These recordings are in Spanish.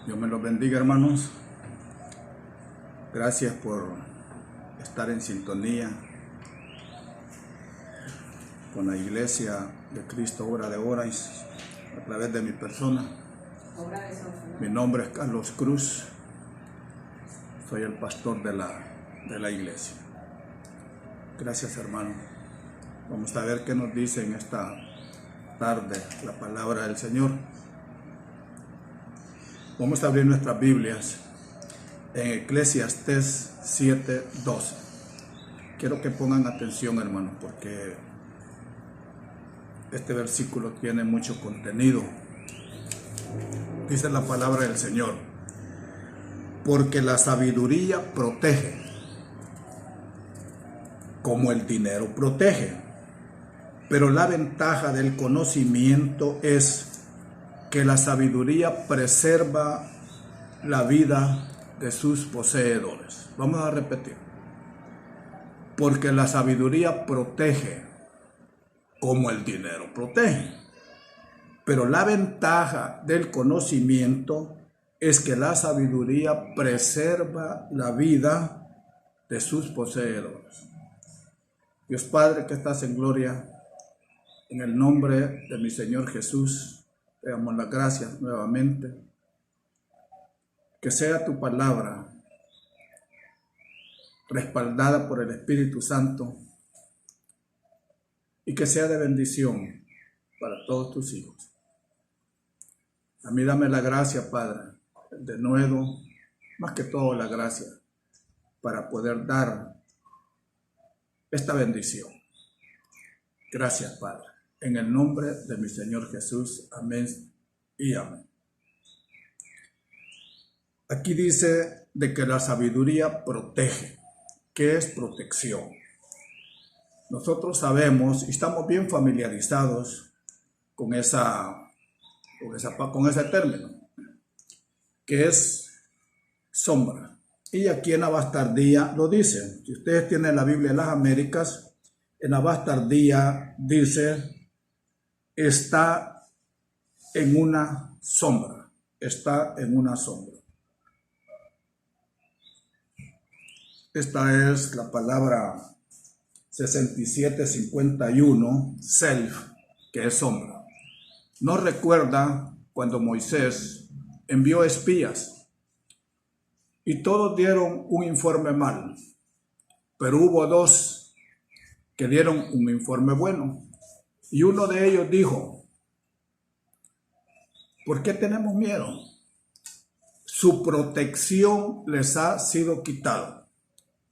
Dios me los bendiga, hermanos. Gracias por estar en sintonía con la Iglesia de Cristo, Obra de Horas, a través de mi persona. Mi nombre es Carlos Cruz. Soy el pastor de la iglesia. Gracias, hermano. Vamos a ver qué nos dice en esta tarde la palabra del Señor. Vamos a abrir nuestras Biblias en Eclesiastés 7:12. Quiero que pongan atención, hermanos, porque este versículo tiene mucho contenido. Dice la palabra del Señor: porque la sabiduría protege, como el dinero protege, pero la ventaja del conocimiento es que la sabiduría preserva la vida de sus poseedores. Vamos a repetir: porque la sabiduría protege, como el dinero protege, pero la ventaja del conocimiento es que la sabiduría preserva la vida de sus poseedores. Dios Padre que estás en gloria, en el nombre de mi Señor Jesús, te damos las gracias nuevamente. Que sea tu palabra respaldada por el Espíritu Santo y que sea de bendición para todos tus hijos. A mí dame la gracia, Padre, de nuevo, más que todo la gracia, para poder dar esta bendición. Gracias, Padre. En el nombre de mi Señor Jesús. Amén y amén. Aquí dice de que la sabiduría protege. ¿Qué es protección? Nosotros sabemos y estamos bien familiarizados con ese término, que es sombra. Y aquí en la bastardía lo dice. Si ustedes tienen la Biblia de las Américas, en la bastardía dice: está en una sombra. Está en una sombra. Esta es la palabra 6751, self, que es sombra. ¿No recuerda cuando Moisés envió espías y todos dieron un informe mal, pero hubo dos que dieron un informe bueno? Y uno de ellos dijo: ¿por qué tenemos miedo? Su protección les ha sido quitada.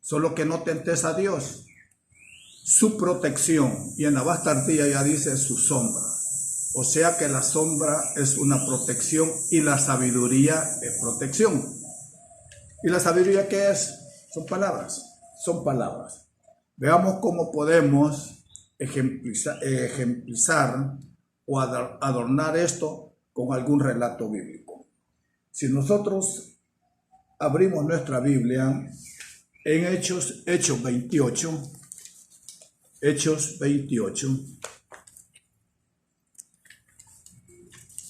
Solo que no tentes a Dios. Su protección, y en la bastardía ya dice su sombra. O sea que la sombra es una protección y la sabiduría es protección. ¿Y la sabiduría qué es? Son palabras. Son palabras. Veamos cómo podemos ejemplizar o adornar esto con algún relato bíblico. Si nosotros abrimos nuestra Biblia en Hechos 28,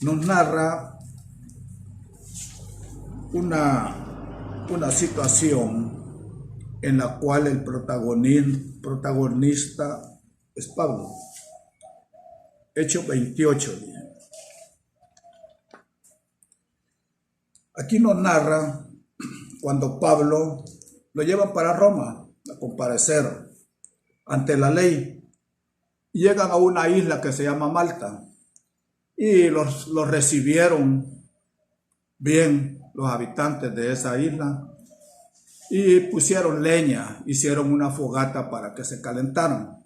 nos narra una situación en la cual el protagonista es Pablo. Hechos 28. Aquí nos narra cuando Pablo lo llevan para Roma a comparecer ante la ley. Llegan a una isla que se llama Malta y los recibieron bien los habitantes de esa isla y pusieron leña, hicieron una fogata para que se calentaran.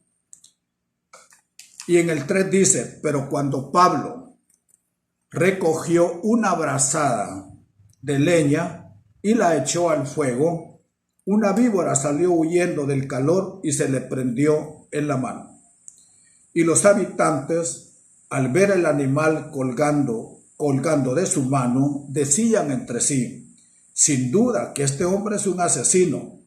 Y en el 3 dice: pero cuando Pablo recogió una brazada de leña y la echó al fuego, una víbora salió huyendo del calor y se le prendió en la mano. Y los habitantes, al ver el animal colgando de su mano, decían entre sí: sin duda que este hombre es un asesino,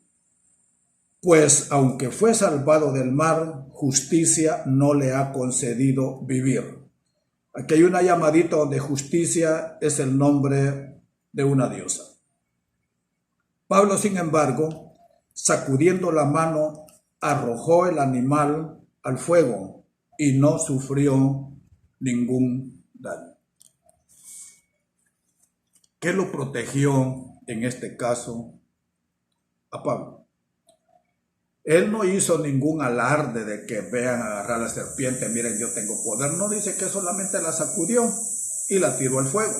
pues aunque fue salvado del mar, justicia no le ha concedido vivir. Aquí hay una llamadita donde justicia es el nombre de una diosa. Pablo, sin embargo, sacudiendo la mano, arrojó el animal al fuego y no sufrió ningún daño. ¿Qué lo protegió en este caso a Pablo? Él no hizo ningún alarde de que vean agarrar a la serpiente, miren, yo tengo poder. No, dice que solamente la sacudió y la tiró al fuego.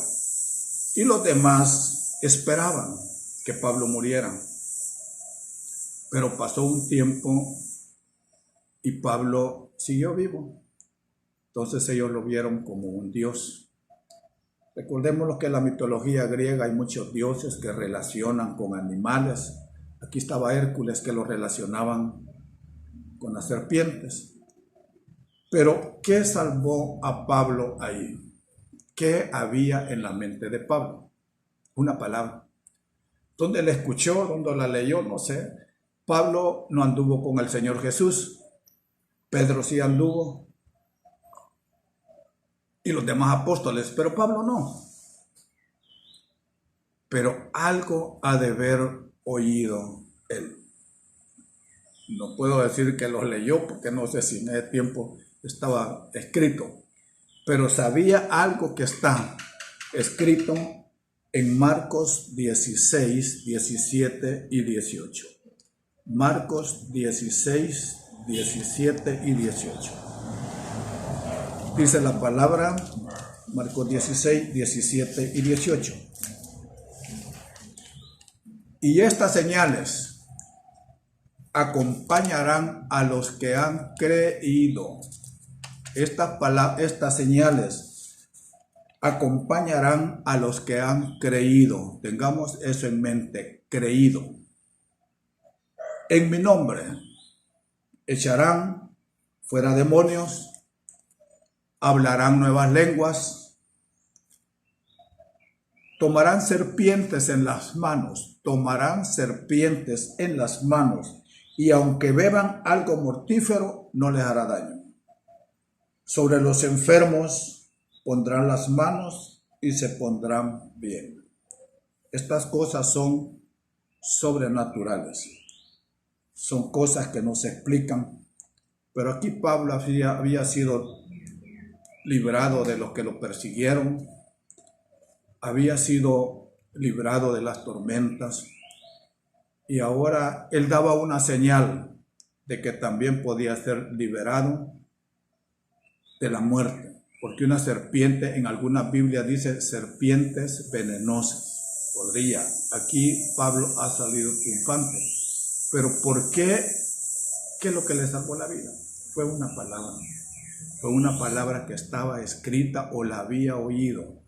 Y los demás esperaban que Pablo muriera. Pero pasó un tiempo y Pablo siguió vivo. Entonces ellos lo vieron como un dios. Recordemos que en la mitología griega hay muchos dioses que relacionan con animales. Aquí estaba Hércules, que lo relacionaban con las serpientes. Pero, ¿qué salvó a Pablo ahí? ¿Qué había en la mente de Pablo? Una palabra. ¿Dónde la escuchó? ¿Dónde la leyó? No sé. Pablo no anduvo con el Señor Jesús. Pedro sí anduvo. Y los demás apóstoles, pero Pablo no. Pero algo ha de haber oído él. No puedo decir que los leyó porque no sé si en ese tiempo estaba escrito, pero sabía algo que está escrito en Marcos 16, 17 y 18. Marcos 16, 17 y 18. Dice la palabra, Marcos 16, 17 y 18. Y estas señales acompañarán a los que han creído. Estas señales acompañarán a los que han creído. Tengamos eso en mente, creído. En mi nombre echarán fuera demonios, hablarán nuevas lenguas, tomarán serpientes en las manos, y aunque beban algo mortífero, no les hará daño. Sobre los enfermos pondrán las manos y se pondrán bien. Estas cosas son sobrenaturales, son cosas que no se explican, pero aquí Pablo había sido librado de los que lo persiguieron, había sido librado de las tormentas, y ahora él daba una señal de que también podía ser liberado de la muerte, porque una serpiente, en algunas Biblias dice serpientes venenosas, podría. Aquí Pablo ha salido triunfante, pero ¿por qué? ¿Qué es lo que le salvó la vida? Fue una palabra que estaba escrita o la había oído.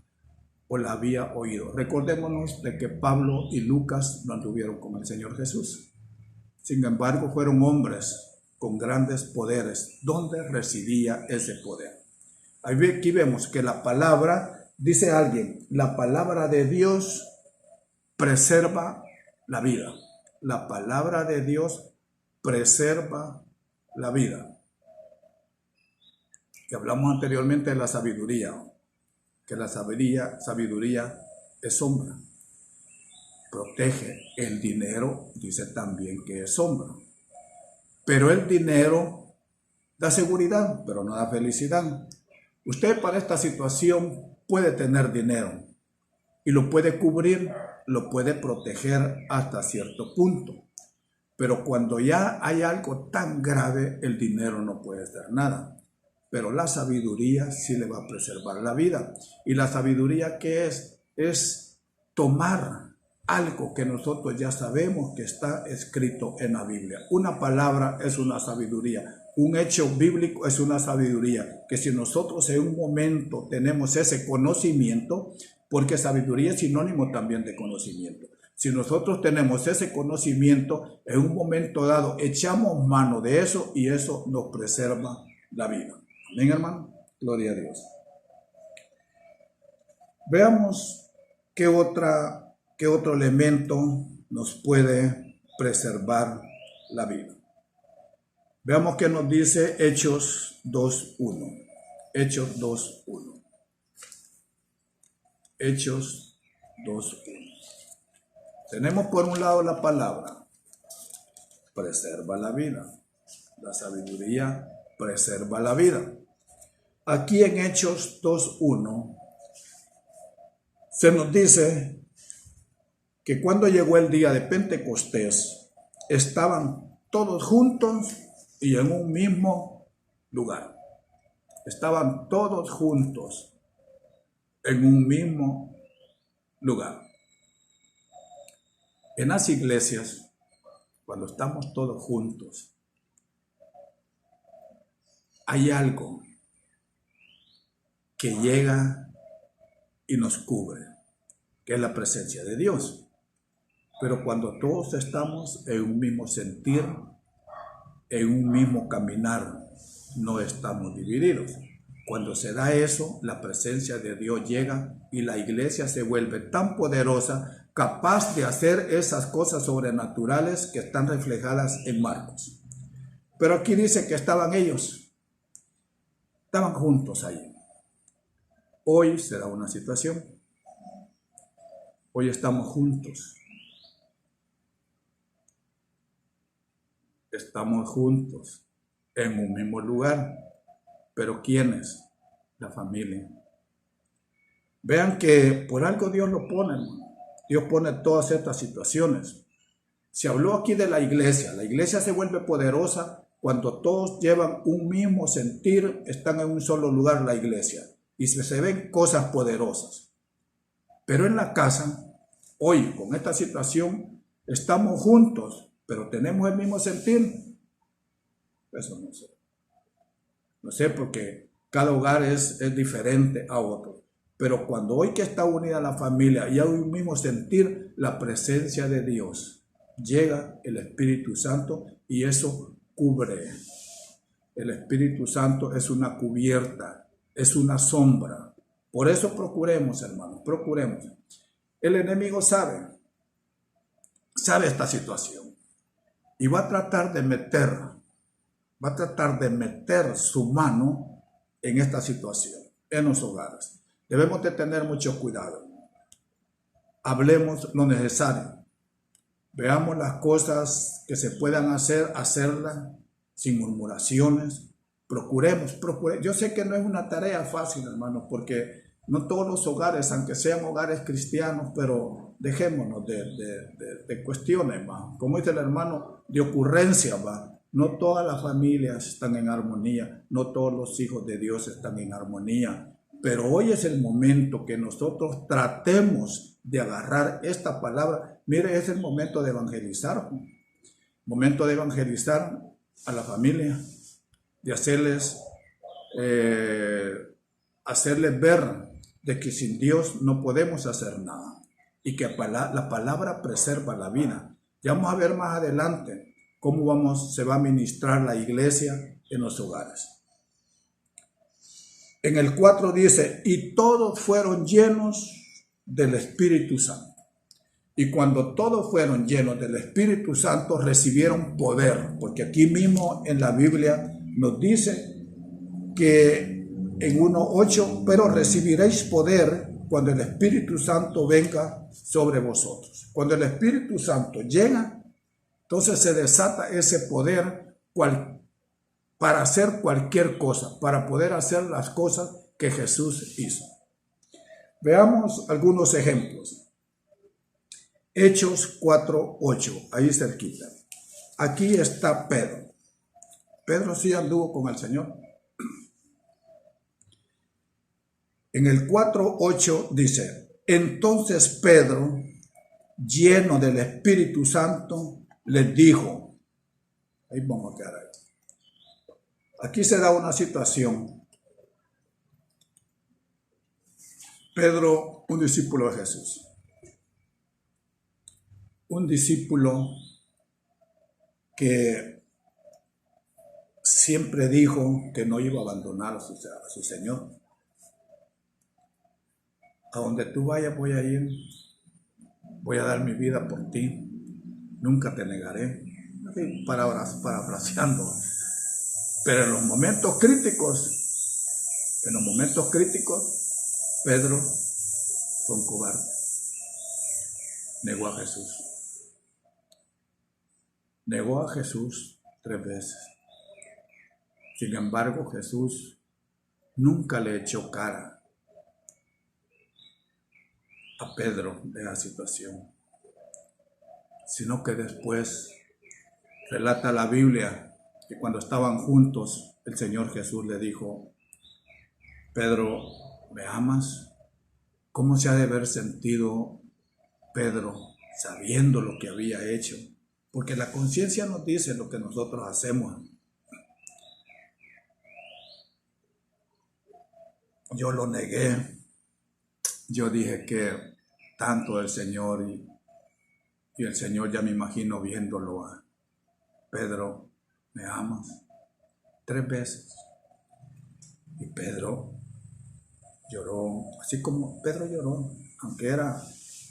Recordémonos de que Pablo y Lucas no anduvieron con el Señor Jesús. Sin embargo, fueron hombres con grandes poderes. ¿Dónde residía ese poder? Aquí vemos que la palabra, dice alguien, la palabra de Dios preserva la vida. La palabra de Dios preserva la vida. Que hablamos anteriormente de la sabiduría, que la sabiduría es sombra, protege. El dinero dice también que es sombra, pero el dinero da seguridad, pero no da felicidad. Usted para esta situación puede tener dinero y lo puede cubrir, lo puede proteger hasta cierto punto, pero cuando ya hay algo tan grave, el dinero no puede hacer nada. Pero la sabiduría sí le va a preservar la vida. Y la sabiduría, ¿qué es? Es tomar algo que nosotros ya sabemos que está escrito en la Biblia. Una palabra es una sabiduría. Un hecho bíblico es una sabiduría. Que si nosotros en un momento tenemos ese conocimiento, porque sabiduría es sinónimo también de conocimiento. Si nosotros tenemos ese conocimiento, en un momento dado echamos mano de eso y eso nos preserva la vida. Amén, hermano. Gloria a Dios. Veamos qué otro elemento nos puede preservar la vida. Veamos qué nos dice Hechos 2:1. Hechos 2:1. Hechos 2:1. Tenemos por un lado la palabra, preserva la vida. La sabiduría preserva la vida. Aquí en Hechos 2:1 se nos dice que cuando llegó el día de Pentecostés, estaban todos juntos y en un mismo lugar. Estaban todos juntos en un mismo lugar. En las iglesias, cuando estamos todos juntos, hay algo que llega y nos cubre, que es la presencia de Dios. Pero cuando todos estamos en un mismo sentir, en un mismo caminar, no estamos divididos. Cuando se da eso, la presencia de Dios llega y la iglesia se vuelve tan poderosa, capaz de hacer esas cosas sobrenaturales que están reflejadas en Marcos. Pero aquí dice que estaban juntos ahí. Hoy será una situación. Hoy estamos juntos. Estamos juntos en un mismo lugar. Pero ¿quiénes? La familia. Vean que por algo Dios lo pone, hermano. Dios pone todas estas situaciones. Se habló aquí de la iglesia. La iglesia se vuelve poderosa cuando todos llevan un mismo sentir, están en un solo lugar la iglesia. Y se ven cosas poderosas. Pero en la casa, hoy con esta situación, estamos juntos, pero tenemos el mismo sentir. Eso no sé. No sé, porque cada hogar es diferente a otro. Pero cuando hoy que está unida la familia y hay un mismo sentir, la presencia de Dios, llega el Espíritu Santo y eso cubre. El Espíritu Santo es una cubierta, es una sombra. Por eso procuremos, hermanos, procuremos. El enemigo sabe esta situación y va a tratar de meter su mano en esta situación, en los hogares. Debemos de tener mucho cuidado. Hablemos lo necesario. Veamos las cosas que se puedan hacer, hacerlas sin murmuraciones. Procuremos. Yo sé que no es una tarea fácil, hermanos, porque no todos los hogares, aunque sean hogares cristianos, pero dejémonos de cuestiones, ¿va? Como dice el hermano, de ocurrencias, ¿va? No todas las familias están en armonía, no todos los hijos de Dios están en armonía, pero hoy es el momento que nosotros tratemos de agarrar esta palabra. Mire, es el momento de evangelizar, momento de evangelizar a la familia, de hacerles ver de que sin Dios no podemos hacer nada y que la palabra preserva la vida. Ya vamos a ver más adelante cómo se va a ministrar la iglesia en los hogares. En el 4 dice, y todos fueron llenos del Espíritu Santo. Y cuando todos fueron llenos del Espíritu Santo, recibieron poder. Porque aquí mismo en la Biblia nos dice que en 1:8, pero recibiréis poder cuando el Espíritu Santo venga sobre vosotros. Cuando el Espíritu Santo llega, entonces se desata ese poder para hacer cualquier cosa, para poder hacer las cosas que Jesús hizo. Veamos algunos ejemplos. Hechos 4:8, ahí cerquita. Aquí está Pedro. Pedro sí anduvo con el Señor. En el 4:8 dice, entonces Pedro, lleno del Espíritu Santo, les dijo, ahí vamos a quedar ahí. Aquí se da una situación. Pedro, un discípulo de Jesús. Un discípulo que siempre dijo que no iba a abandonar a su Señor. A donde tú vayas voy a ir, voy a dar mi vida por ti, nunca te negaré. Parafraseando. Pero en los momentos críticos, Pedro fue un cobarde. negó a Jesús. Negó a Jesús 3 veces. Sin embargo, Jesús nunca le echó cara a Pedro de la situación, sino que después relata la Biblia que cuando estaban juntos, el Señor Jesús le dijo: Pedro, ¿me amas? ¿Cómo se ha de haber sentido Pedro sabiendo lo que había hecho? Porque la conciencia nos dice lo que nosotros hacemos. Yo lo negué. Yo dije que tanto el Señor y el Señor, ya me imagino viéndolo a Pedro: ¿me amas? 3 veces. Y Pedro lloró, así como Pedro lloró, aunque era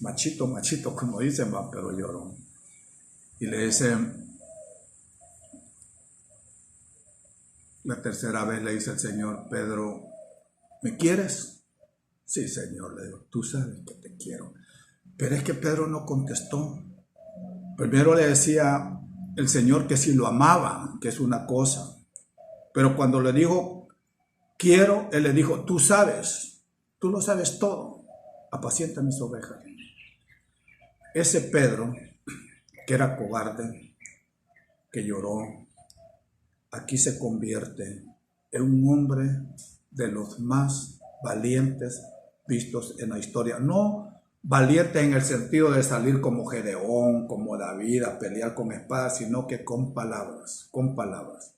machito, como dicen, pero lloró. Y le dice, la tercera vez le dice el Señor: Pedro, ¿me quieres? Sí, Señor, le digo, tú sabes que te quiero. Pero es que Pedro no contestó. Primero le decía el Señor que si lo amaba, que es una cosa. Pero cuando le dijo, quiero, él le dijo, tú sabes, tú lo sabes todo, apacienta mis ovejas. Ese Pedro, que era cobarde, que lloró, aquí se convierte en un hombre de los más valientes vistos en la historia. No valiente en el sentido de salir como Gedeón, como David, a pelear con espadas, sino que con palabras, con palabras.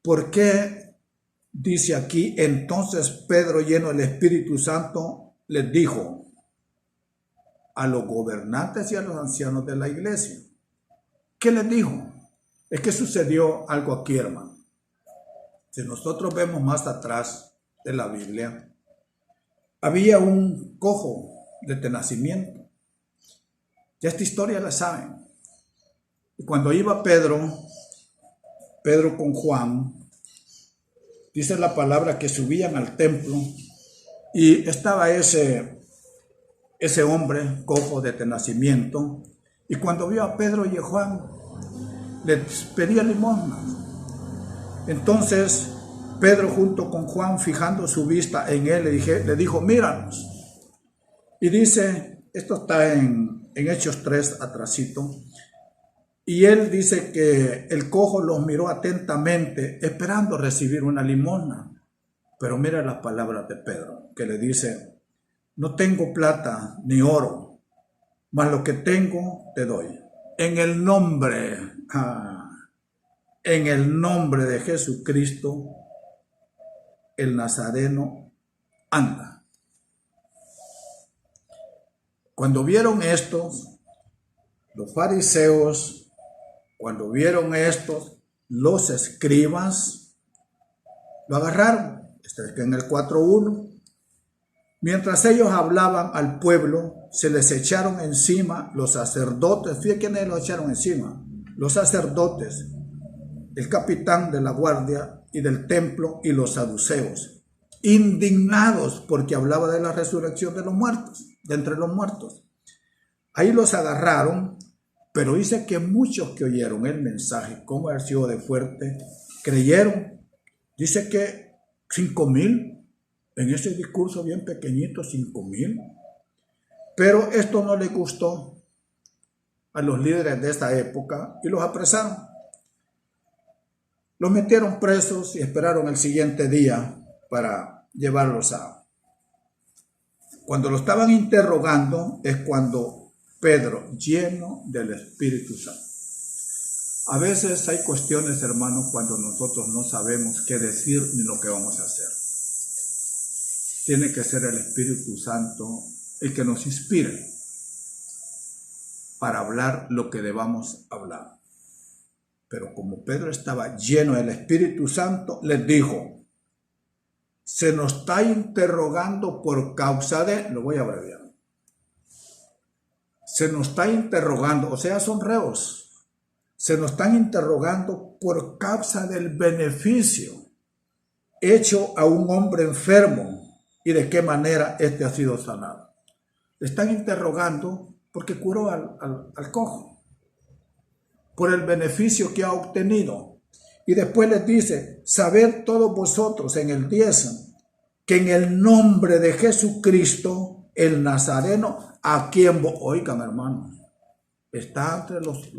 ¿Por qué dice aquí? Entonces Pedro, lleno del Espíritu Santo, les dijo a los gobernantes y a los ancianos de la iglesia. ¿Qué les dijo? Es que sucedió algo aquí, hermano. Si nosotros vemos más atrás de la Biblia, había un cojo de nacimiento. Ya esta historia la saben. Y cuando iba Pedro con Juan, dice la palabra que subían al templo y estaba ese hombre cojo de nacimiento, y cuando vio a Pedro y a Juan, les pedía limosna. Entonces Pedro, junto con Juan, fijando su vista en él, le dijo, míranos. Y dice, esto está en Hechos 3, atrasito, y él dice que el cojo los miró atentamente, esperando recibir una limosna. Pero mira las palabras de Pedro, que le dice, no tengo plata ni oro, mas lo que tengo te doy. En el nombre de Jesucristo, el Nazareno, anda. Cuando vieron estos, los fariseos, cuando vieron estos, los escribas, lo agarraron. Está en el 4:1. Mientras ellos hablaban al pueblo, se les echaron encima los sacerdotes. Fíjense quiénes los echaron encima. Los sacerdotes, el capitán de la guardia y del templo y los saduceos, indignados porque hablaba de la resurrección de los muertos, de entre los muertos. Ahí los agarraron, pero dice que muchos que oyeron el mensaje, como ha sido de fuerte, creyeron. Dice que 5,000, en ese discurso bien pequeñito, 5,000. Pero esto no le gustó a los líderes de esta época y los apresaron. Los metieron presos y esperaron el siguiente día para llevarlos a... Cuando lo estaban interrogando es cuando Pedro, lleno del Espíritu Santo. A veces hay cuestiones, hermanos, cuando nosotros no sabemos qué decir ni lo que vamos a hacer. Tiene que ser el Espíritu Santo el que nos inspire para hablar lo que debamos hablar. Pero como Pedro estaba lleno del Espíritu Santo, les dijo, se nos está interrogando por causa de, lo voy a abreviar, se nos está interrogando, o sea, son reos, se nos están interrogando por causa del beneficio hecho a un hombre enfermo y de qué manera este ha sido sanado. Le están interrogando porque curó al cojo, por el beneficio que ha obtenido. Y después les dice, sabed todos vosotros en el 10, que en el nombre de Jesucristo, el Nazareno, a quien, oigan hermanos, está entre los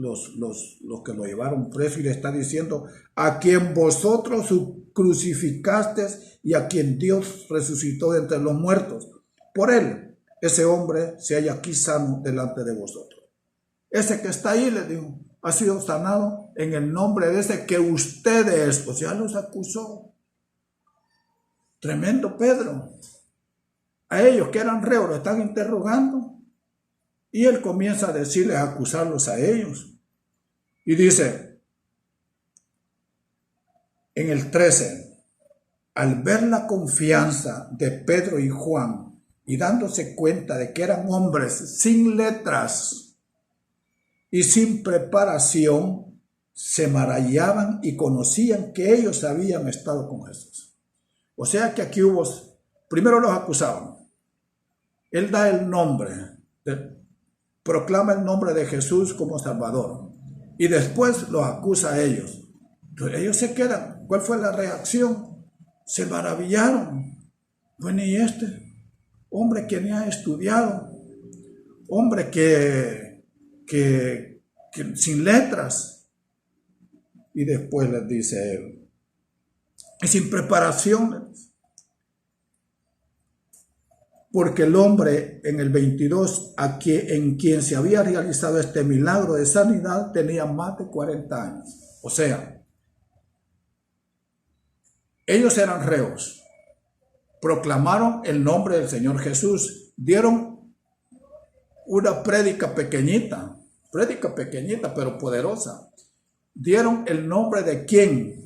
que lo llevaron preso y le está diciendo, a quien vosotros crucificasteis y a quien Dios resucitó de entre los muertos. Por él, ese hombre se halla aquí sano delante de vosotros. Ese que está ahí, le dijo, ha sido sanado en el nombre de ese que ustedes, o sea, los acusó. Tremendo Pedro. A ellos que eran reos lo están interrogando. Y él comienza a decirles, a acusarlos a ellos. Y dice, en el 13, al ver la confianza de Pedro y Juan y dándose cuenta de que eran hombres sin letras y sin preparación, se maravillaban y conocían que ellos habían estado con Jesús. O sea que aquí primero los acusaban. Él da el nombre, proclama el nombre de Jesús como Salvador y después los acusa a ellos. Entonces ellos se quedan. ¿Cuál fue la reacción? Se maravillaron. Bueno, y este hombre que ni ha estudiado, hombre que sin letras. Y después les dice él, y sin preparación, porque el hombre en el 22 en quien se había realizado este milagro de sanidad tenía más de 40 años. O sea, ellos eran reos, proclamaron el nombre del Señor Jesús, dieron una prédica pequeñita pero poderosa. Dieron el nombre de quién,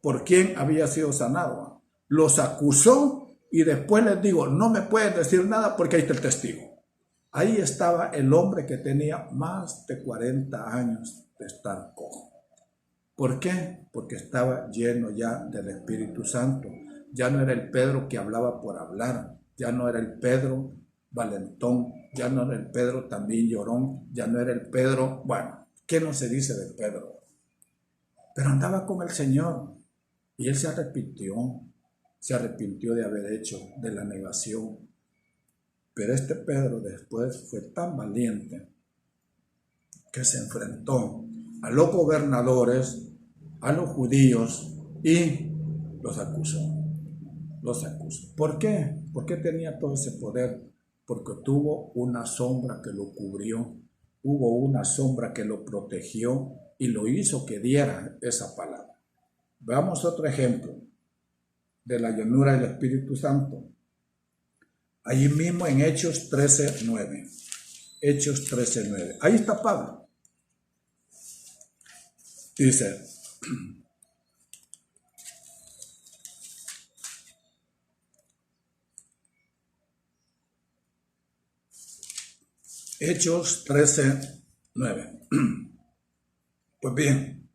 por quién había sido sanado. Los acusó y después les digo, no me pueden decir nada porque ahí está el testigo. Ahí estaba el hombre que tenía más de 40 años de estar cojo. ¿Por qué? Porque estaba lleno ya del Espíritu Santo. Ya no era el Pedro que hablaba por hablar, ya no era el Pedro valentón, ya no era el Pedro también llorón, ya no era el Pedro, bueno, ¿qué no se dice de Pedro? Pero andaba con el Señor y él se arrepintió de haber hecho de la negación. Pero este Pedro después fue tan valiente que se enfrentó a los gobernadores, a los judíos y los acusó. ¿Por qué? ¿Por qué tenía todo ese poder? Porque tuvo una sombra que lo cubrió, hubo una sombra que lo protegió y lo hizo que diera esa palabra. Veamos otro ejemplo de la llenura del Espíritu Santo. Allí mismo en Hechos 13:9. Hechos 13:9. Ahí está Pablo. Dice, Hechos 13:9. Pues bien,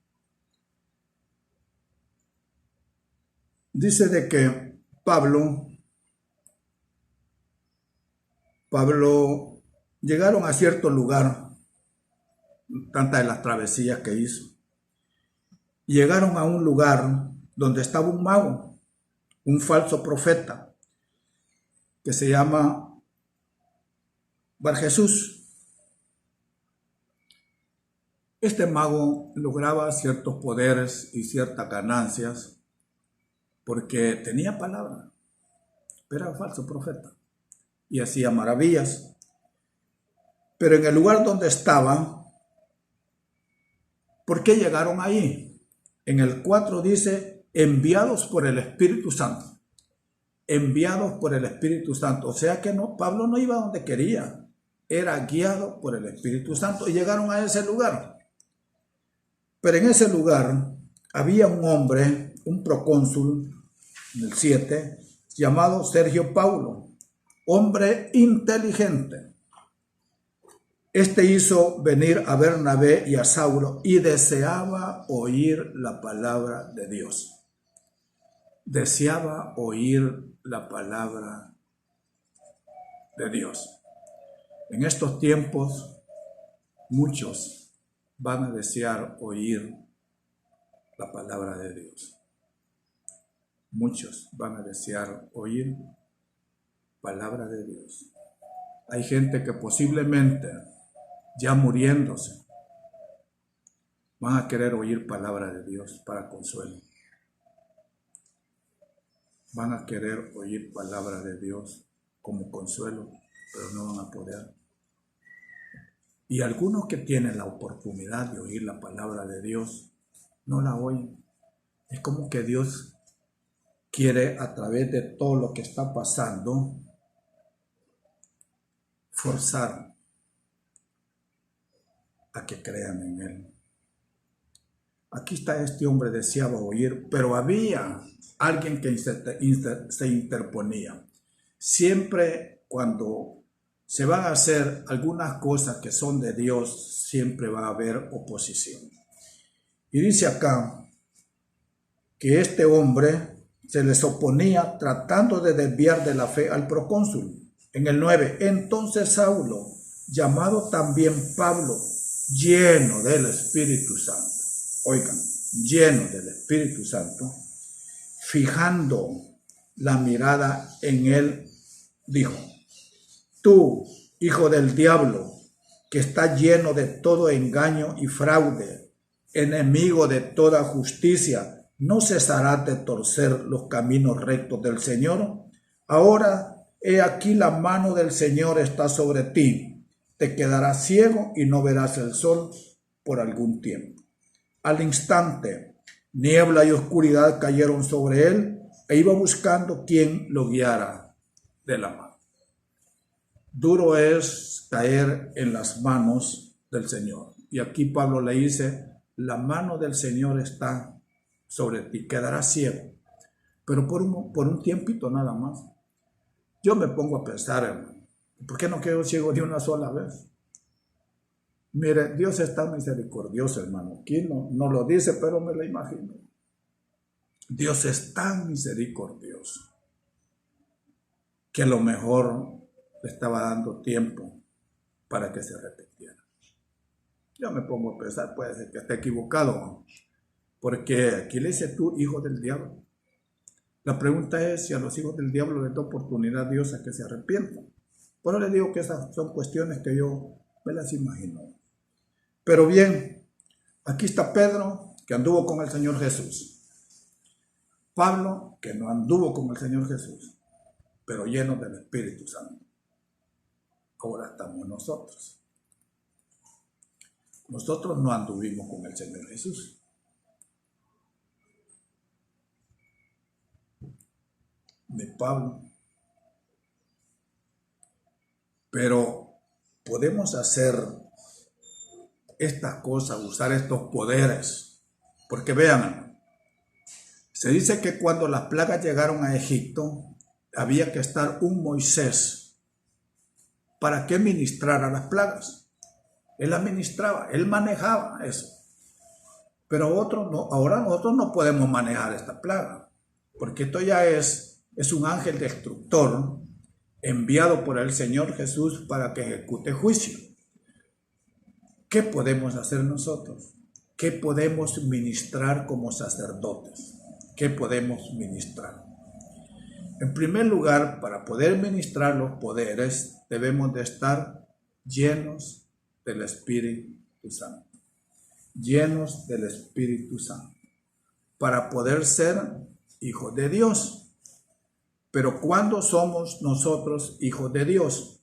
dice de que Pablo llegaron a cierto lugar, tantas de las travesías que hizo. Llegaron a un lugar donde estaba un mago, un falso profeta, que se llama Barjesús. Este mago lograba ciertos poderes y ciertas ganancias porque tenía palabra, pero era falso profeta y hacía maravillas. Pero en el lugar donde estaba, ¿por qué llegaron ahí? En el 4 dice, enviados por el Espíritu Santo. Enviados por el Espíritu Santo. O sea que Pablo no iba donde quería, era guiado por el Espíritu Santo y llegaron a ese lugar. Pero en ese lugar había un hombre, un procónsul, en el 7, llamado Sergio Paulo, hombre inteligente. Este hizo venir a Bernabé y a Saulo y deseaba oír la palabra de Dios. Deseaba oír la palabra de Dios. En estos tiempos, muchos van a desear oír la palabra de Dios. Muchos van a desear oír palabra de Dios. Hay gente que posiblemente, ya muriéndose, van a querer oír palabra de Dios para consuelo. Van a querer oír palabra de Dios como consuelo, pero no van a poder. Y algunos que tienen la oportunidad de oír la palabra de Dios, no la oyen. Es como que Dios quiere, a través de todo lo que está pasando, forzar a que crean en Él. Aquí está este hombre, deseaba oír, pero había alguien que se interponía. Siempre cuando se van a hacer algunas cosas que son de Dios, siempre va a haber oposición. Y dice acá que este hombre se les oponía tratando de desviar de la fe al procónsul. En el 9, entonces Saulo, llamado también Pablo, lleno del Espíritu Santo, oigan, lleno del Espíritu Santo, fijando la mirada en él, dijo: tú, hijo del diablo, que está lleno de todo engaño y fraude, enemigo de toda justicia, ¿no cesarás de torcer los caminos rectos del Señor? Ahora, he aquí la mano del Señor está sobre ti. Te quedarás ciego y no verás el sol por algún tiempo. Al instante, niebla y oscuridad cayeron sobre él e iba buscando quien lo guiara de la mano. Duro es caer en las manos del Señor. Y aquí Pablo le dice: la mano del Señor está sobre ti, quedarás ciego, pero por un tiempito nada más. Yo me pongo a pensar, hermano, ¿por qué no quedo ciego de una sola vez? Mire, Dios está misericordioso, hermano. Aquí no lo dice, pero me lo imagino. Dios es tan misericordioso que a lo mejor le estaba dando tiempo para que se arrepintiera. Yo me pongo a pensar, puede ser que esté equivocado, porque aquí le dice: tú, hijo del diablo. La pregunta es si a los hijos del diablo les da oportunidad Dios a que se arrepientan. Por eso les digo que esas son cuestiones que yo me las imagino. Pero bien, aquí está Pedro, que anduvo con el Señor Jesús. Pablo, que no anduvo con el Señor Jesús, pero lleno del Espíritu Santo. Ahora estamos nosotros. Nosotros no anduvimos con el Señor Jesús. Ni Pablo. Pero podemos hacer estas cosas, usar estos poderes. Porque vean, se dice que cuando las plagas llegaron a Egipto, había que estar un Moisés para que ministrara las plagas. Él administraba, él manejaba eso. Pero otros no, ahora nosotros no podemos manejar esta plaga, porque esto ya es un ángel destructor enviado por el Señor Jesús para que ejecute juicio. ¿Qué podemos hacer nosotros? ¿Qué podemos ministrar como sacerdotes? ¿Qué podemos ministrar? En primer lugar, para poder ministrar los poderes, debemos de estar llenos del Espíritu Santo. Llenos del Espíritu Santo. Para poder ser hijos de Dios. Pero ¿cuándo somos nosotros hijos de Dios?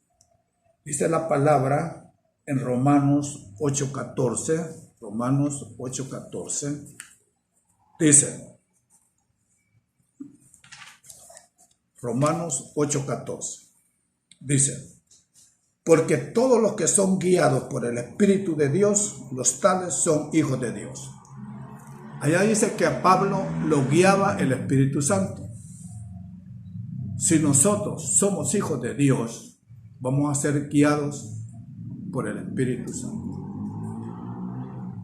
Dice la palabra en Romanos 8:14. Romanos 8:14. Dice, Romanos 8:14. Dice, porque todos los que son guiados por el Espíritu de Dios, los tales son hijos de Dios. Allá dice que a Pablo lo guiaba el Espíritu Santo. Si nosotros somos hijos de Dios, vamos a ser guiados por el Espíritu Santo.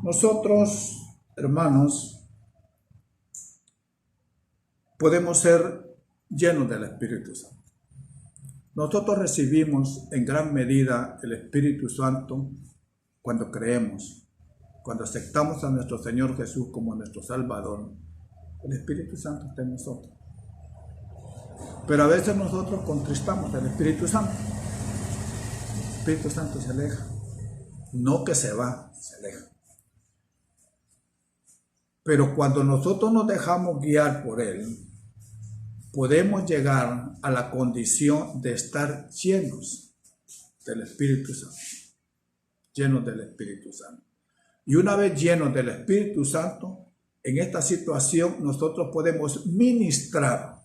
Nosotros, hermanos, podemos ser llenos del Espíritu Santo. Nosotros recibimos en gran medida el Espíritu Santo cuando creemos, cuando aceptamos a nuestro Señor Jesús como nuestro Salvador. El Espíritu Santo está en nosotros. Pero a veces nosotros contristamos al Espíritu Santo. El Espíritu Santo se aleja. No que se va, se aleja. Pero cuando nosotros nos dejamos guiar por Él, podemos llegar a la condición de estar llenos del Espíritu Santo. Llenos del Espíritu Santo. Y una vez llenos del Espíritu Santo, en esta situación nosotros podemos ministrar.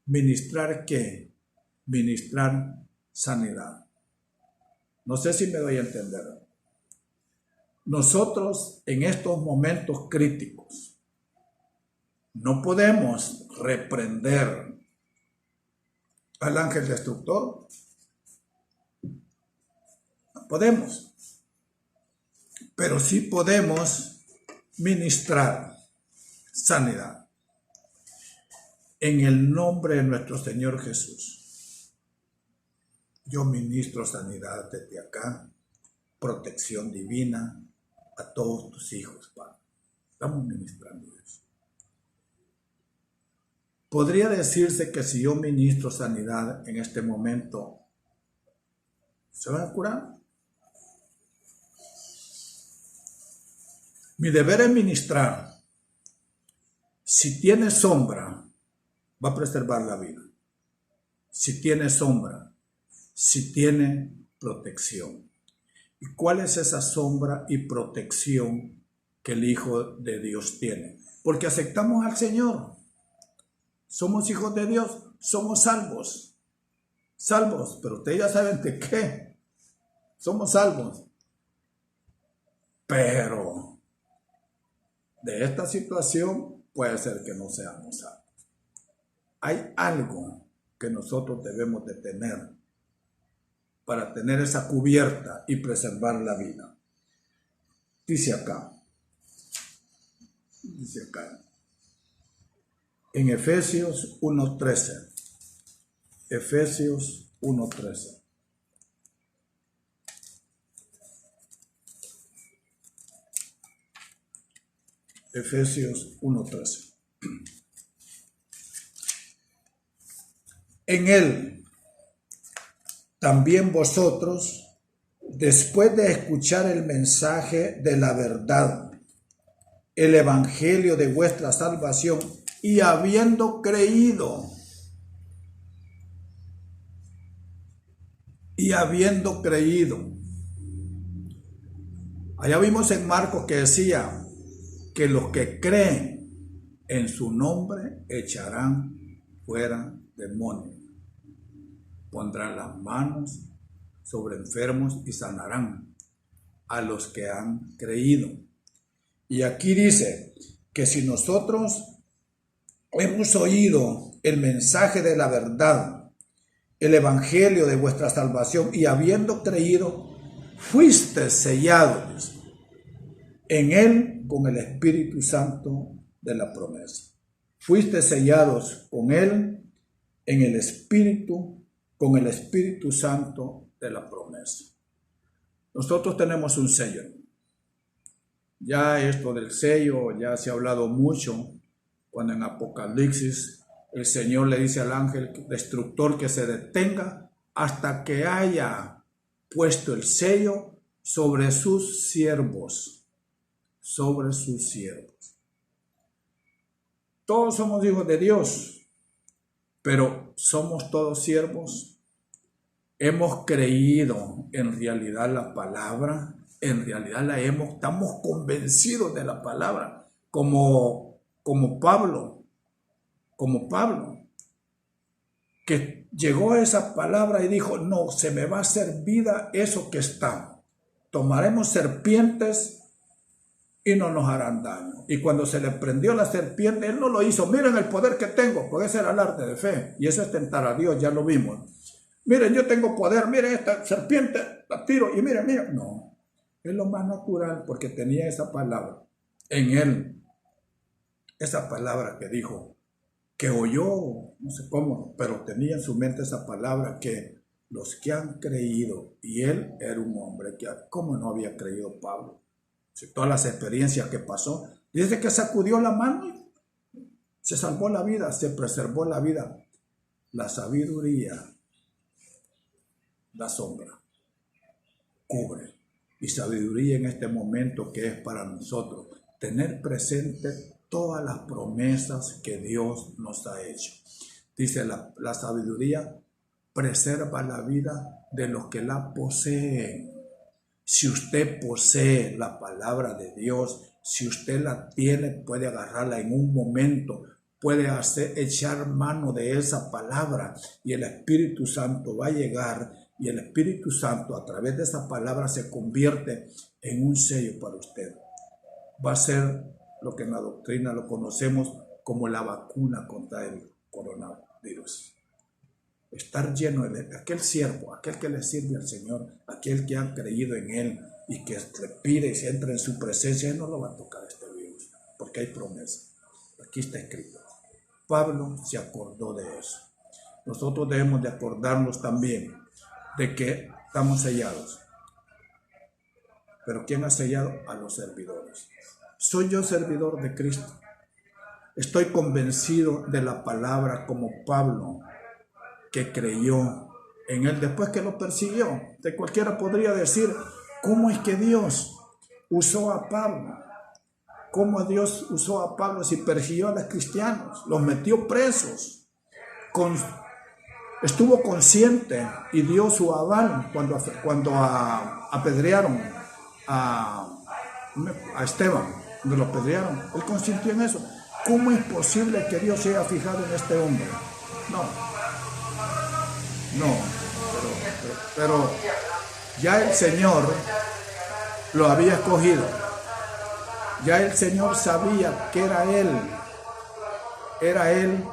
¿Ministrar qué? Ministrar sanidad. No sé si me doy a entender. Nosotros en estos momentos críticos no podemos reprender al ángel destructor. No podemos. Pero sí podemos ministrar sanidad. En el nombre de nuestro Señor Jesús. Yo ministro sanidad desde acá. Protección divina a todos tus hijos, Padre. Estamos ministrando eso. Podría decirse que si yo ministro sanidad en este momento, ¿se van a curar? Mi deber es ministrar. Si tiene sombra, va a preservar la vida. Si tiene sombra, si tiene protección. ¿Y cuál es esa sombra y protección que el Hijo de Dios tiene? Porque aceptamos al Señor. Somos hijos de Dios, somos salvos. Salvos, pero ustedes ya saben de qué. Somos salvos. Pero de esta situación puede ser que no seamos salvos. Hay algo que nosotros debemos de tener para tener esa cubierta y preservar la vida. Dice acá, en Efesios 1:13, Efesios 1:13. Efesios 1:13. En él también vosotros, después de escuchar el mensaje de la verdad, el evangelio de vuestra salvación, y habiendo creído, allá vimos en Marcos que decía que los que creen en su nombre echarán fuera demonios. Pondrán las manos sobre enfermos y sanarán a los que han creído. Y aquí dice que si nosotros hemos oído el mensaje de la verdad, el evangelio de vuestra salvación, y habiendo creído, fuiste sellados en él con el Espíritu Santo de la promesa. Fuiste sellados con él en el Espíritu, con el Espíritu Santo de la promesa. Nosotros tenemos un sello. Ya esto del sello ya se ha hablado mucho, cuando en Apocalipsis el Señor le dice al ángel destructor que se detenga hasta que haya puesto el sello sobre sus siervos. Sobre sus siervos. Todos somos hijos de Dios, pero somos todos siervos. Hemos creído en realidad la palabra, en realidad estamos convencidos de la palabra, como Pablo, que llegó a esa palabra y dijo, no, se me va a hacer vida eso que está. Tomaremos serpientes y no nos harán daño. Y cuando se le prendió la serpiente, él no lo hizo. Miren el poder que tengo, porque ese era el arte de fe. Y eso es tentar a Dios, ya lo vimos. Miren, yo tengo poder, miren esta serpiente, la tiro y miren. No, es lo más natural porque tenía esa palabra en él. Esa palabra que dijo, que oyó, no sé cómo, pero tenía en su mente esa palabra que los que han creído, y él era un hombre que, ¿cómo no había creído Pablo? Si todas las experiencias que pasó, dice que sacudió la mano y se salvó la vida, se preservó la vida. La sabiduría, la sombra, cubre. Y sabiduría en este momento que es para nosotros, tener presente todas las promesas que Dios nos ha hecho. Dice la sabiduría preserva la vida de los que la poseen. Si usted posee la palabra de Dios, si usted la tiene, puede agarrarla en un momento, puede echar mano de esa palabra y el Espíritu Santo va a llegar y el Espíritu Santo a través de esa palabra se convierte en un sello para usted. Va a ser lo que en la doctrina lo conocemos como la vacuna contra el coronavirus. Estar lleno de aquel siervo, aquel que le sirve al Señor, aquel que ha creído en Él y que le pide y se entra en su presencia, Él no lo va a tocar este virus, porque hay promesa. Aquí está escrito. Pablo se acordó de eso. Nosotros debemos de acordarnos también de que estamos sellados. Pero ¿quién ha sellado? A los servidores. Soy yo servidor de Cristo. Estoy convencido de la palabra como Pablo, que creyó en él después que lo persiguió. De cualquiera podría decir, ¿cómo es que Dios usó a Pablo? ¿Cómo Dios usó a Pablo si persiguió a los cristianos? Los metió presos. Estuvo consciente y dio su aval cuando apedrearon a Esteban, cuando lo apedrearon. Él consintió en eso. ¿Cómo es posible que Dios se haya fijado en este hombre? No, pero ya el Señor lo había escogido. Ya el Señor sabía que era él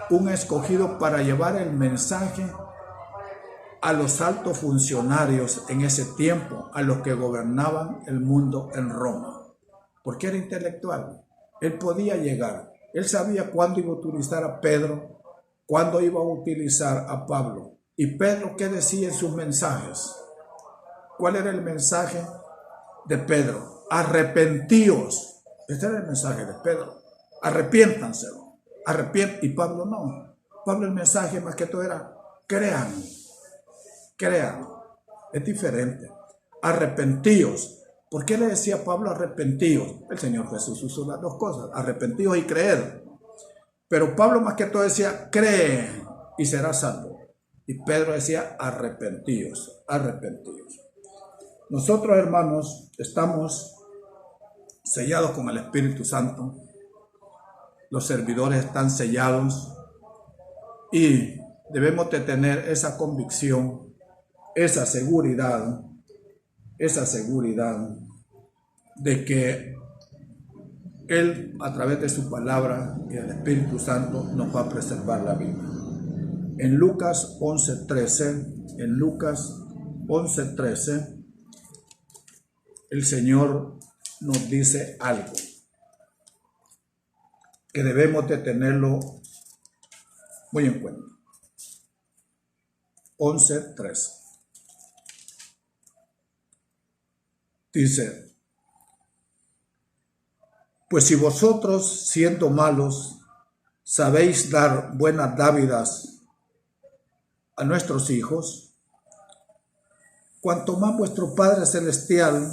un escogido para llevar el mensaje a los altos funcionarios en ese tiempo, a los que gobernaban el mundo en Roma, porque era intelectual. Él podía llegar, él sabía cuándo iba a utilizar a Pedro, cuándo iba a utilizar a Pablo. ¿Y Pedro qué decía en sus mensajes? ¿Cuál era el mensaje de Pedro? Arrepentíos. Este era el mensaje de Pedro. Arrepiéntanse. Y Pablo no. Pablo el mensaje más que todo era crean. Es diferente. Arrepentíos. ¿Por qué le decía Pablo arrepentíos? El Señor Jesús usó las dos cosas, arrepentíos y creer. Pero Pablo más que todo decía cree y serás salvo. Y Pedro decía arrepentíos. Nosotros, hermanos, estamos sellados con el Espíritu Santo. Los servidores están sellados y debemos de tener esa convicción, esa seguridad de que Él, a través de su palabra y el Espíritu Santo, nos va a preservar la vida. En Lucas 11:13, el Señor nos dice algo que debemos de tenerlo muy en cuenta. 11:13. Dice, pues si vosotros, siendo malos, sabéis dar buenas dádivas a nuestros hijos, cuanto más vuestro Padre Celestial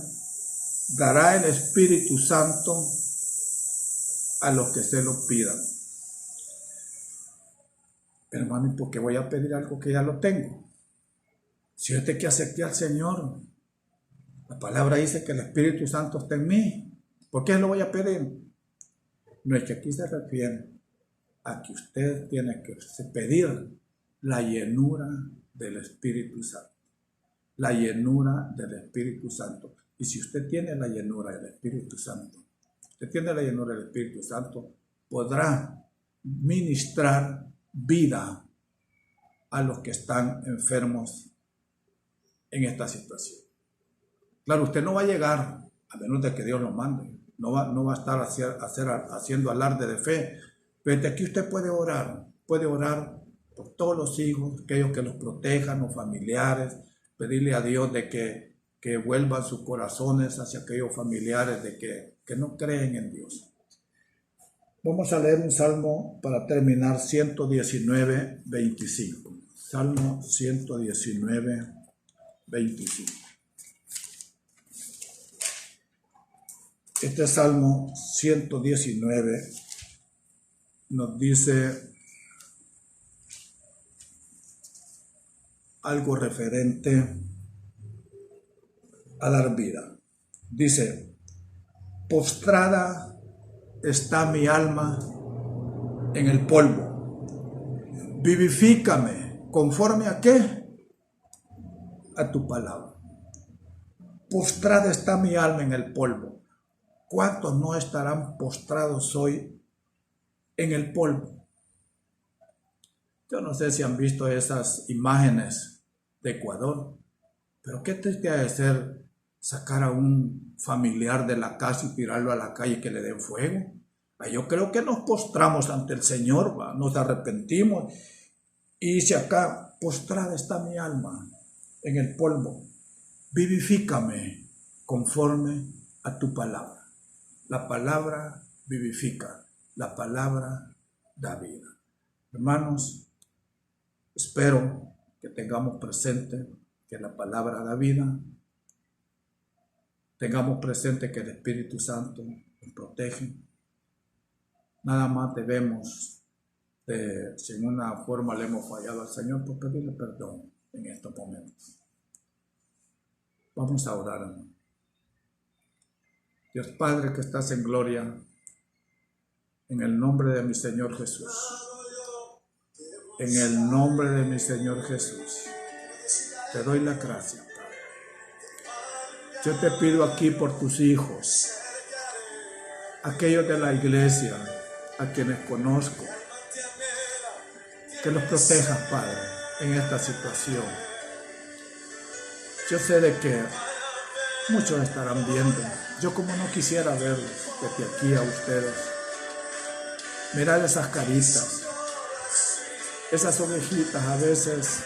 dará el Espíritu Santo a los que se lo pidan. Hermano, ¿y por qué voy a pedir algo que ya lo tengo? Si yo te que acepté al Señor, la palabra dice que el Espíritu Santo está en mí. ¿Por qué lo voy a pedir? No es que aquí se refiere a que usted tiene que pedir la llenura del Espíritu Santo. La llenura del Espíritu Santo. Y si usted tiene la llenura del Espíritu Santo, podrá ministrar vida a los que están enfermos en esta situación. Claro, usted no va a llegar, a menos de que Dios lo mande, no va a estar haciendo alarde de fe. Desde aquí usted puede orar por todos los hijos, aquellos que los protejan, los familiares, pedirle a Dios de que vuelvan sus corazones hacia aquellos familiares de que no creen en Dios. Vamos a leer un salmo para terminar, 119, 25. Salmo 119, 25. Este Salmo 119 nos dice algo referente a dar vida. Dice: postrada está mi alma en el polvo. Vivifícame, ¿conforme a qué? A tu palabra. Postrada está mi alma en el polvo. ¿Cuántos no estarán postrados hoy en el polvo? Yo no sé si han visto esas imágenes de Ecuador, pero qué triste ha de ser sacar a un familiar de la casa y tirarlo a la calle y que le den fuego. Yo creo que nos postramos ante el Señor, nos arrepentimos y dice acá: postrada está mi alma en el polvo, vivifícame conforme a tu palabra. La palabra vivifica, la palabra da vida. Hermanos, espero que tengamos presente que la palabra da vida, tengamos presente que el Espíritu Santo nos protege. Nada más debemos, si en una forma le hemos fallado al Señor, pues pedirle perdón en estos momentos. Vamos a orar, hermano. Dios Padre que estás en gloria, en el nombre de mi Señor Jesús, en el nombre de mi Señor Jesús, te doy la gracia, Padre. Yo te pido aquí por tus hijos, aquellos de la iglesia, a quienes conozco, que los protejas, Padre, en esta situación. Yo sé de que muchos estarán viendo. Yo como no quisiera verlos desde aquí a ustedes. Mirad esas caritas, esas ovejitas a veces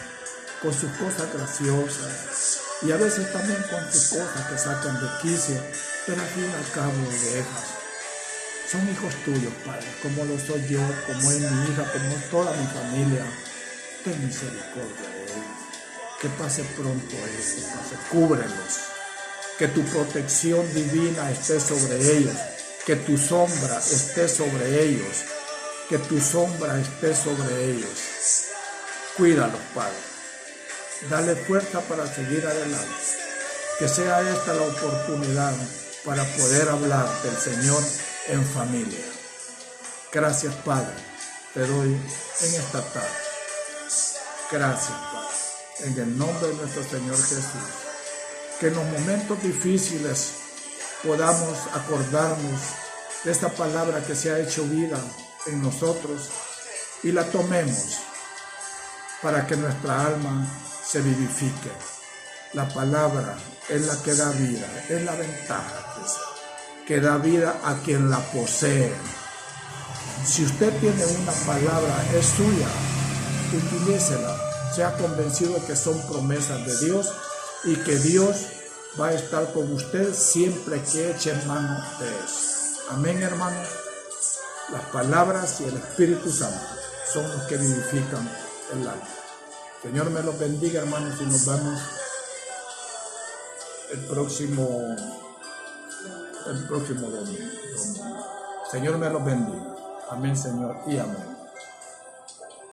con sus cosas graciosas y a veces también con sus cosas que sacan de quicio, pero al fin y al cabo ovejas. Son hijos tuyos, Padre, como lo soy yo, como es mi hija, como es toda mi familia. Ten misericordia de ellos. Que pase pronto esto, Padre. Cúbrelos. Que tu protección divina esté sobre ellos. Que tu sombra esté sobre ellos. Que tu sombra esté sobre ellos. Cuídalos, Padre. Dale fuerza para seguir adelante. Que sea esta la oportunidad para poder hablar del Señor en familia. Gracias, Padre, te doy en esta tarde. Gracias, Padre, en el nombre de nuestro Señor Jesús. Que en los momentos difíciles podamos acordarnos de esta palabra que se ha hecho vida en nosotros y la tomemos para que nuestra alma se vivifique. La palabra es la que da vida, es la ventaja que da vida a quien la posee. Si usted tiene una palabra, es suya, utilícela. Sea convencido que son promesas de Dios y que Dios va a estar con usted siempre que eche mano de eso. Amén, hermanos. Las palabras y el Espíritu Santo son los que vivifican el alma. Señor me los bendiga, hermanos, y nos vemos el próximo domingo. Señor me los bendiga. Amén, Señor, y amén.